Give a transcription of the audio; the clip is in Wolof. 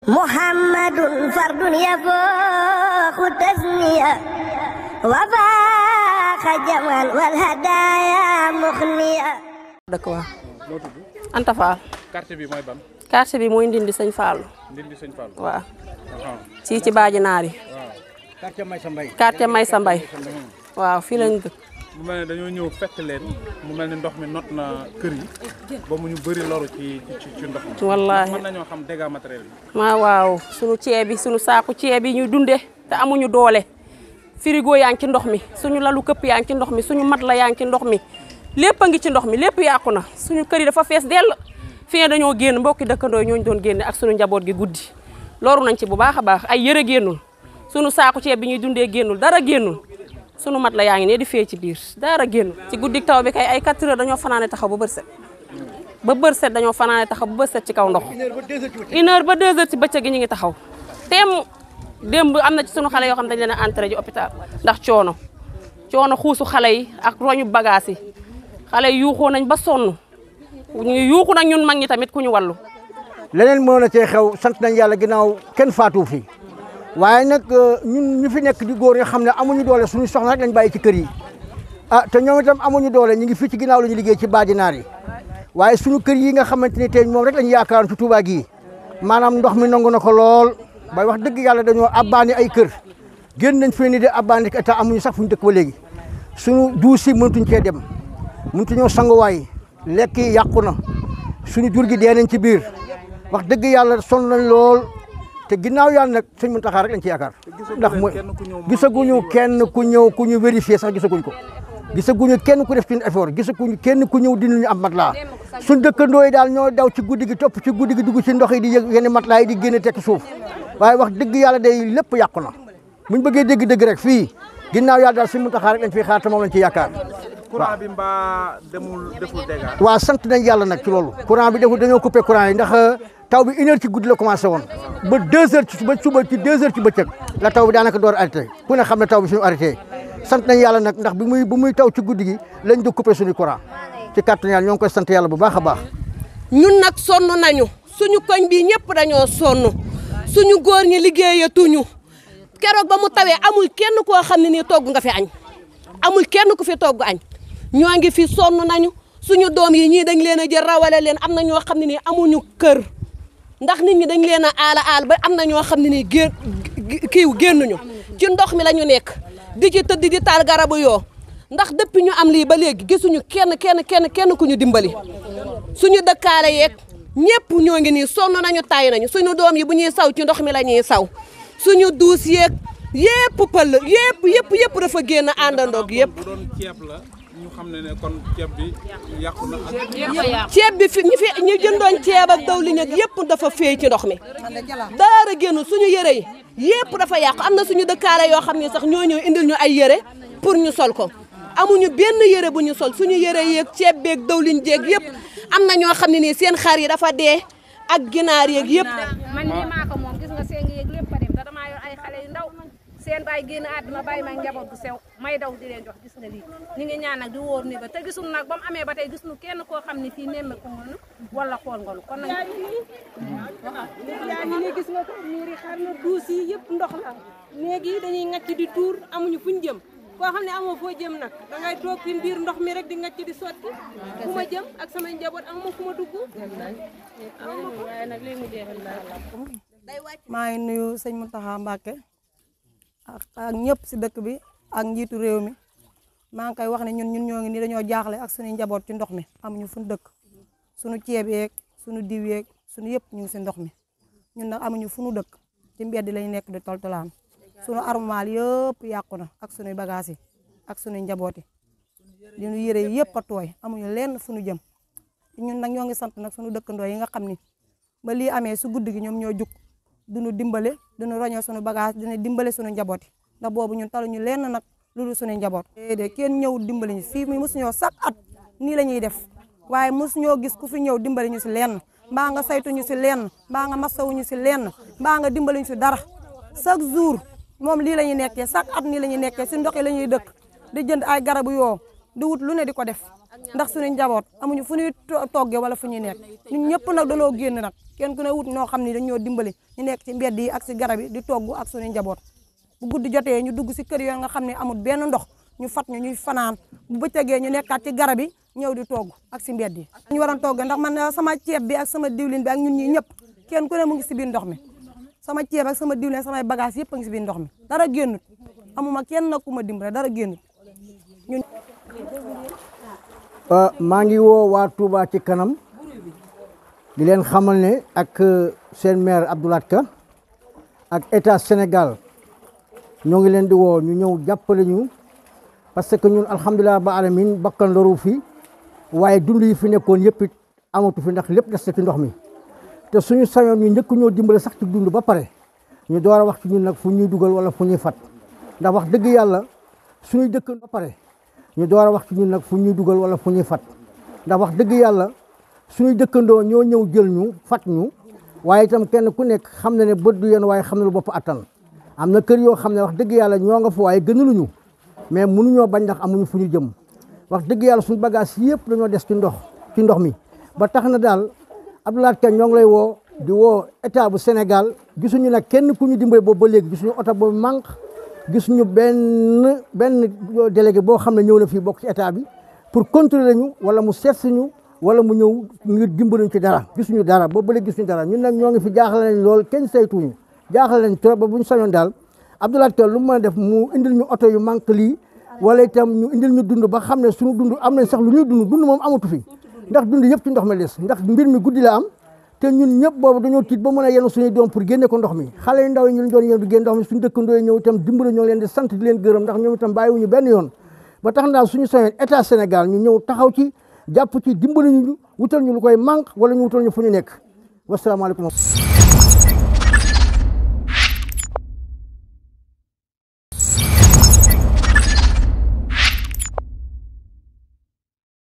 محمد فرد يفوق تسمية وفاق جمال والهدايا مخنية. dëkk waa Anta Fall. quartier bi mooy ban. quartier bi mooy Ndindi Sëñ Fallu. Ndindi Sëñ Fallu. waaw. ci Baaji Naar yi. quartier Maysa Mbaye. quartier Maysa Mbaye. waaw fii lañ dëkk. mu mel ne dañoo ñëw fekk leen mu mel ni ndox mi not na kër yi ba mu ñu bëri loru ci ndox mi. wallaahi mën nañoo xam dégâts matériels yi. waaw sunu ceeb bi sunu saaku ceeb yi ñuy dundee te amuñu doole. frigo yaa ngi ci ndox mi suñu lalu këpp yaa ngi ci ndox mi suñu mat la yaa ngi ci ndox mi lépp a ngi ci ndox mi lépp yàqu na suñu kër yi dafa fees dell fii dañoo génn mbokki dëkkandoo ñooñu doon génne ak suñu njaboot gi guddi loru nañ ci bu baax a baax ay yëre génnul suñu saaku ceeb bi ñuy dundee génnul dara génnul sunu mat la yaa ngi ne di fee ci biir dara génnul ci guddi taw bi kay ay 4 heures dañoo fanaane taxaw ba bër set dañoo fanaane taxaw ba bër set ci kaw ndox 1 heure ba 2 heures ci bëccëg gi ñu ngi taxaw démb am na ci sunu xale yoo xam dañ leen a entré ji hôpital ndax coono xuusu xale yi ak roñu bagage yi xale yi yuuxoo nañ ba sonn ñu yuuxu nag ñun mag ñi tamit ku ñu wallu leneen moo na cee xew sant nañ yàlla ginnaaw kenn faatu fi waaye nag ñun ñu fi nekk di góor nga xam ne amuñu doole suñu soxna rek lañ bàyyi ci kër yi te ñoom itam amuñu doole ñu ngi fii ci ginnaaw la ñu liggéey ci Baaji Naar yi waaye suñu kër yi nga xamante ni tey moom rek lañu yaakaaroon ci Touba gii maanaam ndox mi nangu na ko lool bay wax dëgg yàlla dañoo abbaani ay kër génn nañ fi ni de abbaani te amuñu sax fu ñu dëkk ba léegi suñu duus yi mëntuñ cee dem mëntuñoo sanguwaay lekk yi yàqu na suñu jur gi dee nañ ci biir wax dëgg yàlla sonn nañ lool te ginnaaw yàlla nag Sëñ Muntaxa rek lañ ci yaakaar ndax mooy gisaguñu kenn ku ñëw ku ñu vérifier sax gisaguñ ko gisaguñu kenn ku def ci effort gisaguñu kenn ku ñëw dinañu am matelas suñu dëkkandoo yi daal ñoo daw ci guddi gi topp ci guddi gi dugg ci ndox yi di yëg yenn matelas yi di génne tekk suuf waaye wax dëgg yàlla day lépp yàqu na buñ bëggee dégg-dëgg rek fii ginnaaw yàlla daal Sëñ Muntaxa rek lañ fiy xaar te moom lañ ci yaakaar. courant bi mbaa deful dégâts. waaw sant nañ yàlla nag ci loolu courant bi deful dañoo coupé courant yi ndax taw bi 1 heure ci guddi la commencé woon ba 2 heures ci suba ci 2 heures ci bëccëg la taw bi daanaka door arrêté ku ne xam ne taw bi suñu arrêté sant nañ yàlla nag ndax bu muy taw ci guddi gi lañ do coupé suñu courant ci kàttan yàlla ñoo ngi koy sant yàlla bu baax a baax. ñun nag sonn nañu suñu koñ bi ñëpp dañoo sonn suñu góor ñi liggéeyatuñu keroog ba mu tawee amul kenn koo xam ne nii togg nga fi añ amul kenn ku fi togg añ ñoo ngi fi sonn nañu suñu doom yi ñii dañ leen a jël rawale leen am na ñoo xam ne nii amuñu kër ndax nit ñi dañ leen a aal ba am na ñoo xam ne nii génnuñu ci ndox mi la ñu nekk di ci tëdd di taal garabu yoo ndax depuis ñu am lii ba léegi gisuñu kenn ku ñu dimbali suñu dëkkaale yeeg ñëpp ñoo ngi nii sonn nañu tay nañu suñu doom yi bu ñuy saw ci ndox mi la ñuy saw suñu duus yeeg yëpp pël yëpp dafa génn àndandoog yëpp. bu doon ceeb la ñu xam ne kon ceeb bi yàqu na. ceeb bi ñu jëndoon ceeb ak dawlin ak yëpp dafa féey ci ndox mi dara génn suñu yëre yi yëpp dafa yàqu am na suñu dëkkaale yoo xam ne sax ñoo ñëw indil ñu ay yëre pour ñu sol ko amuñu benn yëre bu ñu sol suñu yëre yeeg ceeb beeg dawlin jeeg yëpp am na ñoo xam ne nii seen xar yi dafa dee ak ginaar yeeg yëpp. man nii maa ko moom gis nga seen yeeg lépp a dem te damaa yor ay xale yu ndaw seen baay génn àdduna bàyyi ma njaboot gu sew may daw di leen jox gis nga lii ñu ngi ñaan nag di wóor ni ba te gisul nag ba mu amee ba tey gis nu kenn koo xam ne fii nemmeeku nga wala xool nga nu kon nag yaa ngi ne gis nga ko miiri xar na duus yi yëpp ndox la léegi dañuy ngacc di tuur amuñu fuñ jëm koo xam ne amoo foo jëm nag dangay toog ci biir ndox mi rek di ngacc di sotti fu ma jëm ak samay njaboot amuma fu ma dugg waaye nag lii mu jeexal maa ngi nuyu sëñ Mountakha Mbacké ak ñëpp si dëkk bi ak njiitu réew mi maa ngi koy wax ne ñun ñoo ngi ni dañoo jaaxle ak suñu njaboot ci ndox mi amuñu fu dëkk suñu ceeb yeeg suñu diw yeeg suñu yëpp ñu ngi si ndox mi ñun nag amuñu fu nu dëkk ci mbedd lañu nekk di toltolaan suñu armoire yëpp yàqu na ak suñuy bagage yi ak suñuy njaboot yi diñu yëre yi yëpp a tooy amuñu lenn fu nu jëm ñun nag ñoo ngi sant nag suñu dëkkandoo yi nga xam ni ba lii amee su guddi gi ñoom ñoo jug duñu dimbale duñu roñoo suñu bagage dina dimbale suñu njaboot yi ndax boobu ñun taluñu lenn nag lu dul suñu njaboot de kenn ñëw dimbali ñu fii mi mosuñoo chaque at nii la ñuy def waaye mosuñoo gis ku fi ñëw dimbali ñu si lenn mbaa nga saytu ñu si lenn mbaa nga masawuñu si lenn mbaa nga dimbali ñu si dara chaque jour moom lii la ñuy nekkee chaque at nii la ñuy nekkee si ndox yi la ñuy dëkk di jënd ay garabu yoo di wut lu ne di ko def ndax suñu njaboot amuñu fu ñuy toggee wala fu ñuy nekk ñun ñëpp nag dañoo génn nag kenn ku ne wut ñoo xam ne dañoo dimbali ñu nekk ci mbedd yi ak si garab yi di togg ak suñu njaboot bu guddi jotee ñu dugg si kër yooyu nga xam ne amul benn ndox ñu fat ñu ñuy fanaan bu bëccëgee ñu nekkaat ci garab yi ñëw di togg ak si mbedd yi ñu waroon togg ndax man sama ceeb bi ak sama diwlin bi ak ñun ñi ñëpp kenn ku ne mu ngi si biir ndox mi sama ceeb ak sama diwlin samay bagage yëpp a ngi si biir ndox mi dara génnut amuma kenn nag ku ma dimbale dara génnut ñun maa ngi woo waa Touba ci kanam di leen xamal ne ak seen maire Abdou Lahad Ka ak état Sénégal ñoo ngi leen di woo ñu ñëw jàppale ñu parce que ñun alhamdulilah ba alamin bakkan loru fi waaye dund yi fi nekkoon yëpp it amatu fi ndax lépp des na ci ndox mi te suñu sañoon ñu njëkk ñoo dimbale sax ci dund ba pare ñu door a wax ci ñun nag fu ñuy dugal wala fu ñuy fat ndax wax dëgg yàlla suñuy dëkk ba pare ñu door a wax ci ñun nag fu ñuy dugal wala fu ñuy fat ndax wax dëgg yàlla suñuy dëkkandoo ñoo ñëw jël ñu fat ñu waaye itam kenn ku nekk xam na ne bët du yéen waaye xam na lu bopp attan am na kër yoo xam ne wax dëgg yàlla ñoo nga fa waaye gënaluñu mais mënuñoo bañ ndax amuñu fu ñu jëm wax dëgg yàlla suñu bagage yëpp dañoo des ci ndox mi ba tax na daal Abdou Lahad Ka ñoo ngi lay woo di woo état bu Sénégal gisuñu nag kenn ku ñu dimbale boobu ba léegi gisuñu oto boobu manque gisuñu benn délégué boo xam ne ñëw na fii bokk ci état bi pour contrôler ñu wala mu seet ñu wala mu ñëw ngir dimbaluñ ci dara gisuñu dara boobu ba léegi gisuñu dara ñun nag ñoo ngi fi jaaxle nañ lool kenn saytuñu jaaxle nañ trop ba buñ sañoon daal Abdou Lahad Ka lu mu mën a def mu indil ñu oto yu manque lii wala itam ñu indil ñu dund ba xam ne suñu dund am nañ sax lu ñuy dund moom amatu fi ndax dund yëpp ci ndox mi des ndax mbir mi guddi la am te ñun ñëpp boobu dañoo tiit ba mën a yenu suñuy doom pour génne ko ndox mi xale yu ndaw yi ñu doon yenu di génn ndox mi suñu dëkkandoo yi ñëw itam dimbali ñoo leen di sant di leen gërëm ndax ñoom itam bàyyiwuñu benn yoon ba tax daal suñu sañoon état Sénégal ñu ñëw taxaw ci jàpp ci dimbali ñu wutal ñu lu koy manque wala ñu wutal ñu fu ñu nekk wasalaamaaleykum